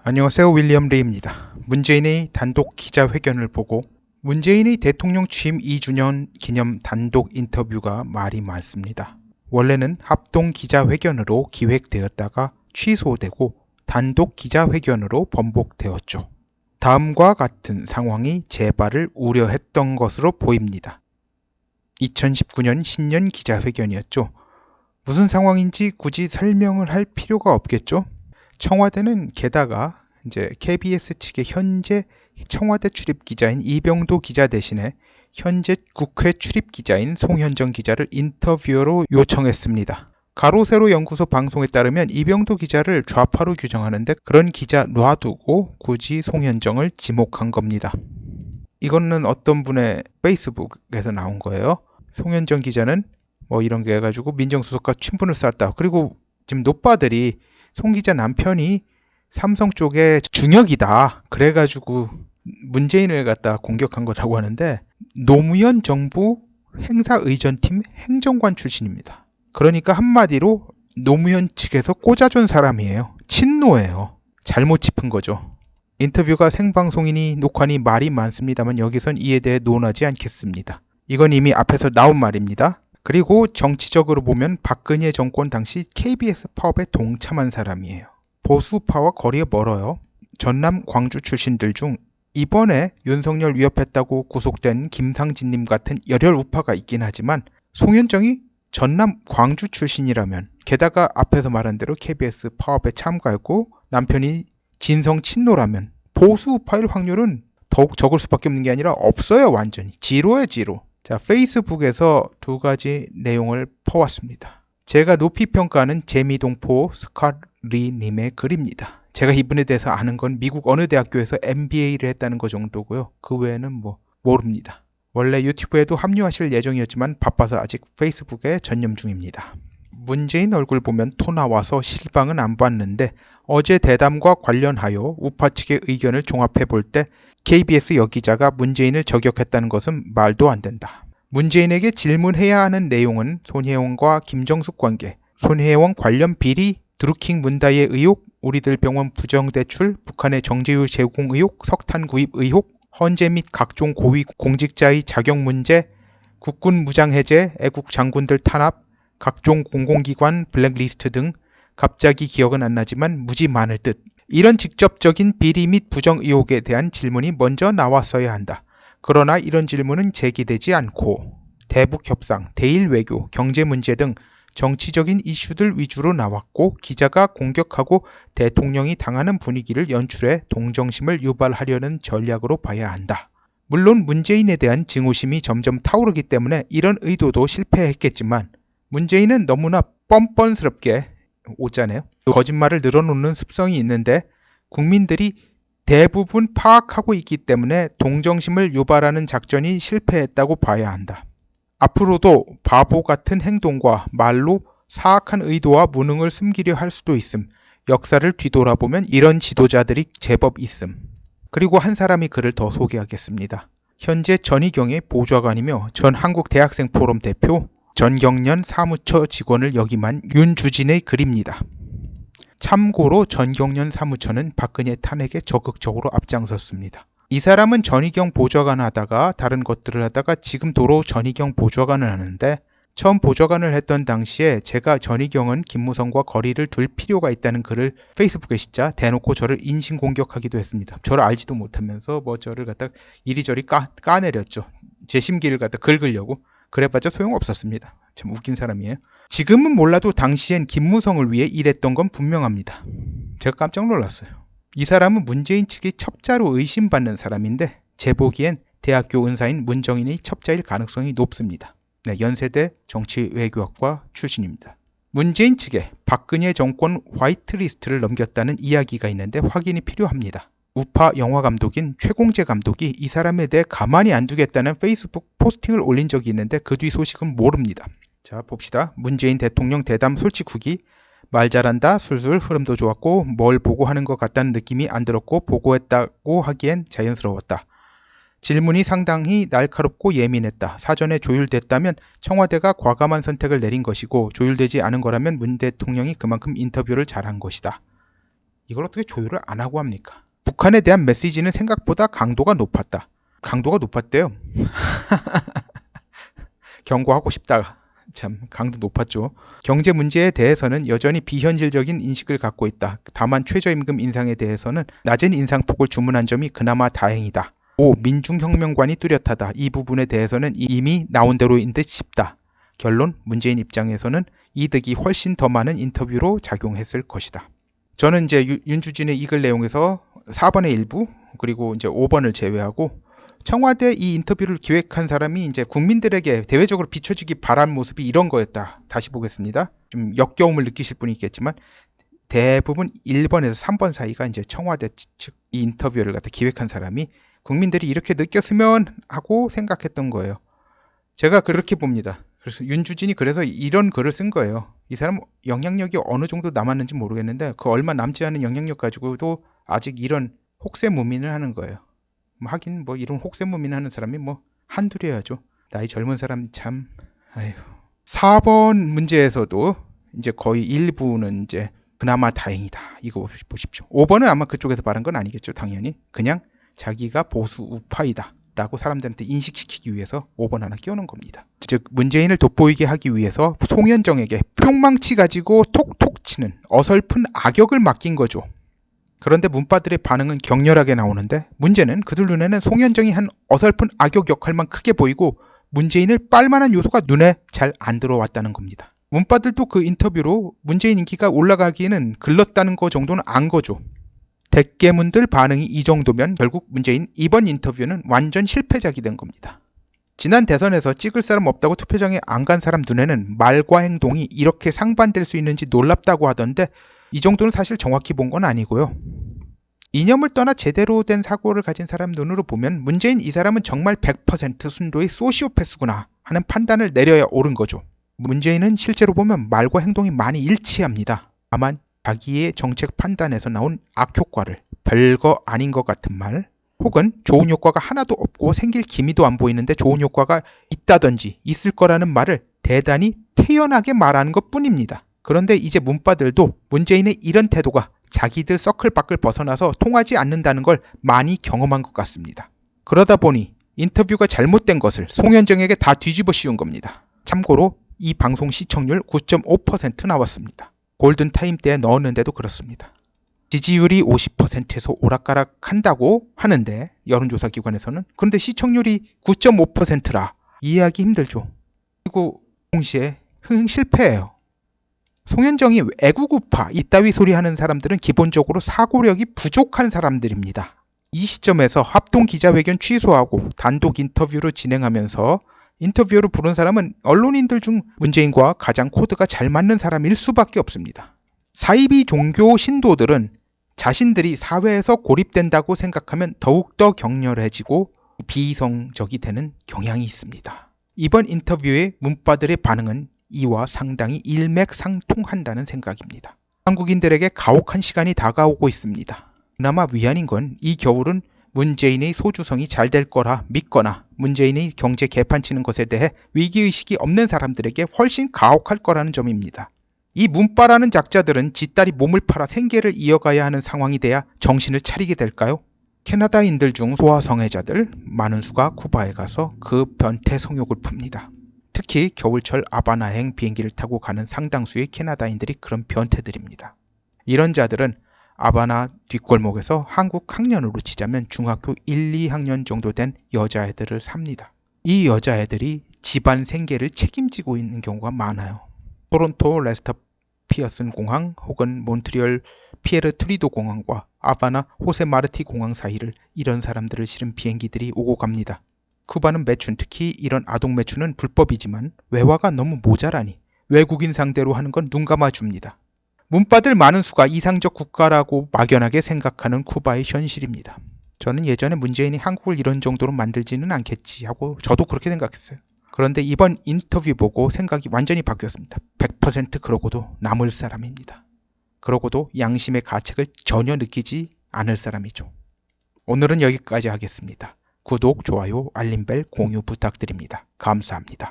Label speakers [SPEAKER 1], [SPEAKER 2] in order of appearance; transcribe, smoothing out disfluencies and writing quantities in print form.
[SPEAKER 1] 안녕하세요. 윌리엄 레이입니다. 문재인의 단독 기자회견을 보고 문재인의 대통령 취임 2주년 기념 단독 인터뷰가 말이 많습니다. 원래는 합동 기자회견으로 기획되었다가 취소되고 단독 기자회견으로 번복되었죠. 다음과 같은 상황이 재발을 우려했던 것으로 보입니다. 2019년 신년 기자회견이었죠. 무슨 상황인지 굳이 설명을 할 필요가 없겠죠? 청와대는 게다가 이제 KBS 측의 현재 청와대 출입 기자인 이병도 기자 대신에 현재 국회 출입 기자인 송현정 기자를 인터뷰어로 요청했습니다. 가로세로 연구소 방송에 따르면 이병도 기자를 좌파로 규정하는데 그런 기자 놔두고 굳이 송현정을 지목한 겁니다. 이거는 어떤 분의 페이스북에서 나온 거예요. 송현정 기자는 뭐 이런 게 해가지고 민정수석과 친분을 쌓았다. 그리고 지금 노빠들이 송 기자 남편이 삼성 쪽에 중역이다. 그래가지고 문재인을 갖다 공격한 거라고 하는데 노무현 정부 행사의전팀 행정관 출신입니다. 그러니까 한마디로 노무현 측에서 꽂아준 사람이에요. 친노예요. 잘못 짚은 거죠. 인터뷰가 생방송이니 녹화니 말이 많습니다만 여기선 이에 대해 논하지 않겠습니다. 이건 이미 앞에서 나온 말입니다. 그리고 정치적으로 보면 박근혜 정권 당시 KBS 파업에 동참한 사람이에요. 보수파와 거리가 멀어요. 전남 광주 출신들 중 이번에 윤석열 위협했다고 구속된 김상진님 같은 열혈 우파가 있긴 하지만 송현정이 전남 광주 출신이라면 게다가 앞에서 말한 대로 KBS 파업에 참가했고 남편이 진성 친노라면 보수 우파일 확률은 더욱 적을 수밖에 없는 게 아니라 없어요. 완전히 지로예요. 지로. 자, 페이스북에서 두 가지 내용을 퍼왔습니다. 제가 높이 평가하는 재미동포 스카리님의 글입니다. 제가 이분에 대해서 아는 건 미국 어느 대학교에서 MBA를 했다는 것 정도고요. 그 외에는 모릅니다. 원래 유튜브에도 합류하실 예정이었지만 바빠서 아직 페이스북에 전념 중입니다. 문재인 얼굴 보면 토 나와서 실방은 안 봤는데 어제 대담과 관련하여 우파 측의 의견을 종합해 볼 때 KBS 여기자가 문재인을 저격했다는 것은 말도 안 된다. 문재인에게 질문해야 하는 내용은 손혜원과 김정숙 관계, 손혜원 관련 비리, 드루킹 문다의 의혹, 우리들 병원 부정대출, 북한의 정제유 제공 의혹, 석탄 구입 의혹, 헌재 및 각종 고위 공직자의 자격 문제, 국군 무장해제, 애국 장군들 탄압, 각종 공공기관 블랙리스트 등 갑자기 기억은 안 나지만 무지 많을 듯. 이런 직접적인 비리 및 부정 의혹에 대한 질문이 먼저 나왔어야 한다. 그러나 이런 질문은 제기되지 않고 대북 협상, 대일 외교, 경제 문제 등 정치적인 이슈들 위주로 나왔고 기자가 공격하고 대통령이 당하는 분위기를 연출해 동정심을 유발하려는 전략으로 봐야 한다. 물론 문재인에 대한 증오심이 점점 타오르기 때문에 이런 의도도 실패했겠지만 문재인은 너무나 뻔뻔스럽게 오잖아요. 거짓말을 늘어놓는 습성이 있는데 국민들이 대부분 파악하고 있기 때문에 동정심을 유발하는 작전이 실패했다고 봐야 한다. 앞으로도 바보 같은 행동과 말로 사악한 의도와 무능을 숨기려 할 수도 있음. 역사를 뒤돌아보면 이런 지도자들이 제법 있음. 그리고 한 사람이 그를 더 소개하겠습니다. 현재 전희경의 보좌관이며 전 한국대학생포럼 대표, 전경련 사무처 직원을 역임한 윤주진의 글입니다. 참고로 전경련 사무처는 박근혜 탄핵에 적극적으로 앞장섰습니다. 이 사람은 전희경 보좌관 하다가 다른 것들을 하다가 지금 도로 전희경 보좌관을 하는데 처음 보좌관을 했던 당시에 제가 전희경은 김무성과 거리를 둘 필요가 있다는 글을 페이스북에 진짜 대놓고 저를 인신공격하기도 했습니다. 저를 알지도 못하면서 저를 갖다 이리저리 까내렸죠. 제 심기를 갖다 긁으려고. 그래봤자 소용없었습니다. 참 웃긴 사람이에요. 지금은 몰라도 당시엔 김무성을 위해 일했던 건 분명합니다. 제가 깜짝 놀랐어요. 이 사람은 문재인 측이 첩자로 의심받는 사람인데 제 보기엔 대학교 은사인 문정인의 첩자일 가능성이 높습니다. 네, 연세대 정치외교학과 출신입니다. 문재인 측에 박근혜 정권 화이트리스트를 넘겼다는 이야기가 있는데 확인이 필요합니다. 우파 영화감독인 최공재 감독이 이 사람에 대해 가만히 안 두겠다는 페이스북 포스팅을 올린 적이 있는데 그 뒤 소식은 모릅니다. 자, 봅시다. 문재인 대통령 대담 솔직 후기. 말 잘한다, 술술 흐름도 좋았고 뭘 보고 하는 것 같다는 느낌이 안 들었고 보고했다고 하기엔 자연스러웠다. 질문이 상당히 날카롭고 예민했다. 사전에 조율됐다면 청와대가 과감한 선택을 내린 것이고 조율되지 않은 거라면 문 대통령이 그만큼 인터뷰를 잘한 것이다. 이걸 어떻게 조율을 안 하고 합니까? 북한에 대한 메시지는 생각보다 강도가 높았다. 강도가 높았대요. 경고하고 싶다가 참 강도 높았죠. 경제 문제에 대해서는 여전히 비현실적인 인식을 갖고 있다. 다만 최저임금 인상에 대해서는 낮은 인상폭을 주문한 점이 그나마 다행이다. 5. 민중혁명관이 뚜렷하다. 이 부분에 대해서는 이미 나온 대로인 듯 싶다. 결론, 문재인 입장에서는 이득이 훨씬 더 많은 인터뷰로 작용했을 것이다. 저는 이제 윤주진의 이 글 내용에서 4번의 일부 그리고 이제 5번을 제외하고 청와대 이 인터뷰를 기획한 사람이 이제 국민들에게 대외적으로 비춰지기 바란 모습이 이런 거였다. 다시 보겠습니다. 좀 역겨움을 느끼실 분이 있겠지만 대부분 1번에서 3번 사이가 이제 청와대 측 이 인터뷰를 갖다 기획한 사람이 국민들이 이렇게 느꼈으면 하고 생각했던 거예요. 제가 그렇게 봅니다. 그래서 윤주진이 그래서 이런 글을 쓴 거예요. 이 사람 영향력이 어느 정도 남았는지 모르겠는데 그 얼마 남지 않은 영향력 가지고도 아직 이런 혹세무민을 하는 거예요. 하긴 뭐 이런 혹세무민 하는 사람이 뭐 한둘이어야죠. 나이 젊은 사람 참. 아휴. 4번 문제에서도 이제 거의 일부는 이제 그나마 다행이다. 이거 보십시오. 5번은 아마 그쪽에서 말한 건 아니겠죠. 당연히. 그냥 자기가 보수 우파이다 라고 사람들한테 인식시키기 위해서 5번 하나 끼워놓은 겁니다. 즉 문재인을 돋보이게 하기 위해서 송현정에게 뿅망치 가지고 톡톡 치는 어설픈 악역을 맡긴 거죠. 그런데 문바들의 반응은 격렬하게 나오는데 문제는 그들 눈에는 송현정이 한 어설픈 악역 역할만 크게 보이고 문재인을 빨만한 요소가 눈에 잘 안 들어왔다는 겁니다. 문바들도 그 인터뷰로 문재인 인기가 올라가기에는 글렀다는 거 정도는 안 거죠. 대깨문들 반응이 이 정도면 결국 문재인 이번 인터뷰는 완전 실패작이 된 겁니다. 지난 대선에서 찍을 사람 없다고 투표장에 안 간 사람 눈에는 말과 행동이 이렇게 상반될 수 있는지 놀랍다고 하던데 이 정도는 사실 정확히 본 건 아니고요. 이념을 떠나 제대로 된 사고를 가진 사람 눈으로 보면 문재인 이 사람은 정말 100% 순도의 소시오패스구나 하는 판단을 내려야 옳은 거죠. 문재인은 실제로 보면 말과 행동이 많이 일치합니다. 다만 자기의 정책 판단에서 나온 악효과를 별거 아닌 것 같은 말 혹은 좋은 효과가 하나도 없고 생길 기미도 안 보이는데 좋은 효과가 있다든지 있을 거라는 말을 대단히 태연하게 말하는 것 뿐입니다. 그런데 이제 문바들도 문재인의 이런 태도가 자기들 서클 밖을 벗어나서 통하지 않는다는 걸 많이 경험한 것 같습니다. 그러다 보니 인터뷰가 잘못된 것을 송현정에게 다 뒤집어 씌운 겁니다. 참고로 이 방송 시청률 9.5% 나왔습니다. 골든타임 때에 넣었는데도 그렇습니다. 지지율이 50%에서 오락가락한다고 하는데 여론조사 기관에서는 그런데 시청률이 9.5%라 이해하기 힘들죠. 그리고 동시에 실패해요. 송현정이 애국우파 이따위 소리 하는 사람들은 기본적으로 사고력이 부족한 사람들입니다. 이 시점에서 합동기자회견 취소하고 단독 인터뷰로 진행하면서 인터뷰어로 부른 사람은 언론인들 중 문재인과 가장 코드가 잘 맞는 사람일 수밖에 없습니다. 사이비 종교 신도들은 자신들이 사회에서 고립된다고 생각하면 더욱더 격렬해지고 비이성적이 되는 경향이 있습니다. 이번 인터뷰의 문바들의 반응은 이와 상당히 일맥상통한다는 생각입니다. 한국인들에게 가혹한 시간이 다가오고 있습니다. 그나마 위안인 건 이 겨울은 문재인의 소주성이 잘 될 거라 믿거나 문재인의 경제 개판치는 것에 대해 위기의식이 없는 사람들에게 훨씬 가혹할 거라는 점입니다. 이 문바라는 작자들은 지딸이 몸을 팔아 생계를 이어가야 하는 상황이 돼야 정신을 차리게 될까요? 캐나다인들 중 소아성애자들 많은 수가 쿠바에 가서 그 변태 성욕을 풉니다. 특히 겨울철 아바나행 비행기를 타고 가는 상당수의 캐나다인들이 그런 변태들입니다. 이런 자들은 아바나 뒷골목에서 한국 학년으로 치자면 중학교 1, 2학년 정도 된 여자애들을 삽니다. 이 여자애들이 집안 생계를 책임지고 있는 경우가 많아요. 토론토 레스터 피어슨 공항 혹은 몬트리올 피에르 트리도 공항과 아바나 호세 마르티 공항 사이를 이런 사람들을 실은 비행기들이 오고 갑니다. 쿠바는 매춘, 특히 이런 아동 매춘은 불법이지만 외화가 너무 모자라니 외국인 상대로 하는 건 눈 감아줍니다. 문바들 많은 수가 이상적 국가라고 막연하게 생각하는 쿠바의 현실입니다. 저는 예전에 문재인이 한국을 이런 정도로 만들지는 않겠지 하고 저도 그렇게 생각했어요. 그런데 이번 인터뷰 보고 생각이 완전히 바뀌었습니다. 100% 그러고도 남을 사람입니다. 그러고도 양심의 가책을 전혀 느끼지 않을 사람이죠. 오늘은 여기까지 하겠습니다. 구독, 좋아요, 알림벨, 공유 부탁드립니다. 감사합니다.